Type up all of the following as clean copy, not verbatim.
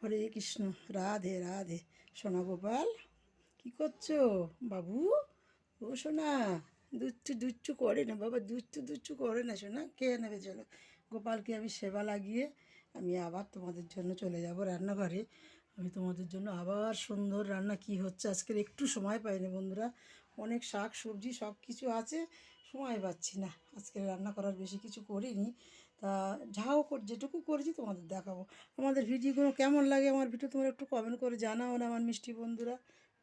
হরে কৃষ্ণ। রাধে রাধে। সোনা গোপাল, কি করছো বাবু? ও সোনা, দুচ্চু দুচ্চু করে না বাবা, দুচ্চু দুচ্চু করে না সোনা, কে নেবে? চলো, গোপালকে আমি সেবা লাগিয়ে আমি আবার তোমাদের জন্য চলে যাব রান্নাঘরে। আমি তোমাদের জন্য আবার সুন্দর রান্না কি হচ্ছে আজকের একটু সময় পাইনি বন্ধুরা, অনেক শাক সবজি সব কিছু আছে, সময় পাচ্ছি না আজকে রান্না করার, বেশি কিছু করিনি। তা যাও যেটুকু করেছি তোমাদের দেখাবো। আমাদের ভিডিওগুলো কেমন লাগে, আমার ভিডিও তোমরা একটু কমেন্ট করে জানাও না আমার মিষ্টি বন্ধুরা।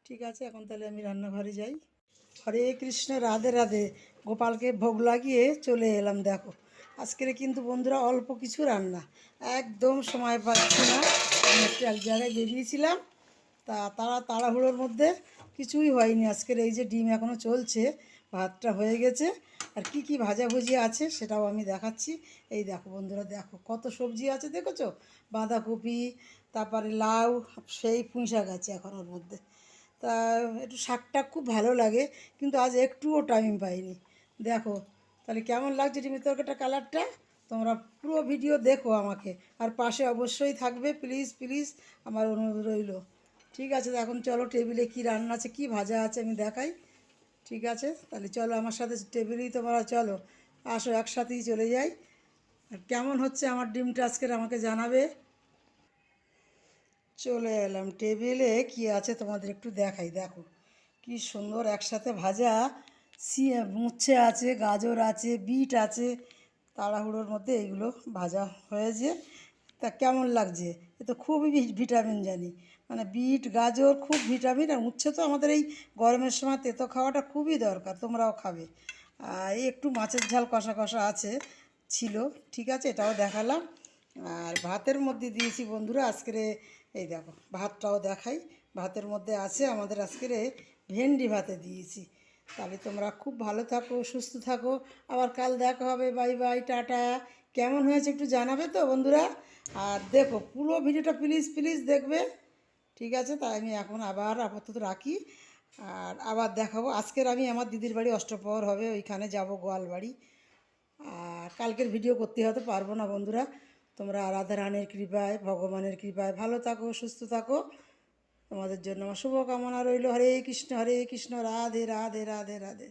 ঠিক আছে, এখন তাহলে আমি রান্নাঘরে যাই। হরে কৃষ্ণ, রাধে রাধে। গোপালকে ভোগ লাগিয়ে চলে এলাম। দেখো আজকের কিন্তু বন্ধুরা অল্প কিছু রান্না, একদম সময় পাচ্ছি না। আমি একটু এক জায়গায় বেরিয়েছিলাম, তাড়াহুড়োর মধ্যে কিছুই হয়নি আজকের। এই যে ডিম এখনও চলছে, ভাতটা হয়ে গেছে, আর কি কি ভাজাভুজি আছে সেটাও আমি দেখাচ্ছি। এই দেখো বন্ধুরা, দেখো কত সবজি আছে দেখেছো, বাঁধাকপি, তারপরে লাউ, সেই পুঁই শাক আছে এখন ওর মধ্যে। তা একটু শাকটা খুব ভালো লাগে, কিন্তু আজ একটুও টাইম পাইনি। দেখো তাহলে কেমন লাগছে ডিমের তরকারিটা, কালারটা। তোমরা পুরো ভিডিও দেখো আমাকে, আর পাশে অবশ্যই থাকবে, প্লিজ প্লিজ, আমার অনুরোধ রইল। ঠিক আছে, তো এখন চলো টেবিলে কি রান্না আছে, কি ভাজা আছে আমি দেখাই। ঠিক আছে, তাহলে চলো আমার সাথে টেবিলেই, তোমরা চলো, আসো একসাথেই চলে যাই। আর কেমন হচ্ছে আমার ডিমটা আজকের আমাকে জানাবে। চলে এলাম টেবিলে, কি আছে তোমাদের একটু দেখাই। দেখো কি সুন্দর একসাথে ভাজা, উচ্ছে আছে, গাজর আছে, বিট আছে, তাড়াহুড়োর মধ্যে এইগুলো ভাজা হয়েছে। তা কেমন লাগছে? এ তো খুবই ভিটামিন জানি, মানে বিট গাজর খুব ভিটামিন, আর উচ্ছে তো আমাদের এই গরমের সময় তেতো খাওয়াটা খুবই দরকার, তোমরাও খাবে। আর এই একটু মাছের ঝাল কষা কষা আছে, ছিল। ঠিক আছে, এটাও দেখালাম। আর ভাতের মধ্যে দিয়েছি বন্ধুরা আজকের, এই দেখো ভাতটাও দেখাই। ভাতের মধ্যে আছে আমাদের আজকের ভেন্ডি ভাতে দিয়েছি। তাহলে তোমরা খুব ভালো থাকো, সুস্থ থাকো, আবার কাল দেখা হবে। Bye bye, tata. কেমন হয়েছে একটু জানাবে তো বন্ধুরা। আর দেখো পুরো ভিডিওটা প্লিজ প্লিজ দেখবে। ঠিক আছে, তাই আমি এখন আবার আপাতত রাখি, আর আবার দেখাবো। আজকের আমি আমার দিদির বাড়ি অষ্টপ্রহর হবে, ওইখানে যাব গোয়ালবাড়ি। আর কালকের ভিডিও করতে হতে পারবো না বন্ধুরা। তোমরা রাধা রানীর কৃপায়, ভগবানের কৃপায় ভালো থাকো, সুস্থ থাকো। তোমাদের জন্য আমার শুভকামনা রইল। হরে কৃষ্ণ, হরে কৃষ্ণ, রাধে রাধে রাধে রাধে।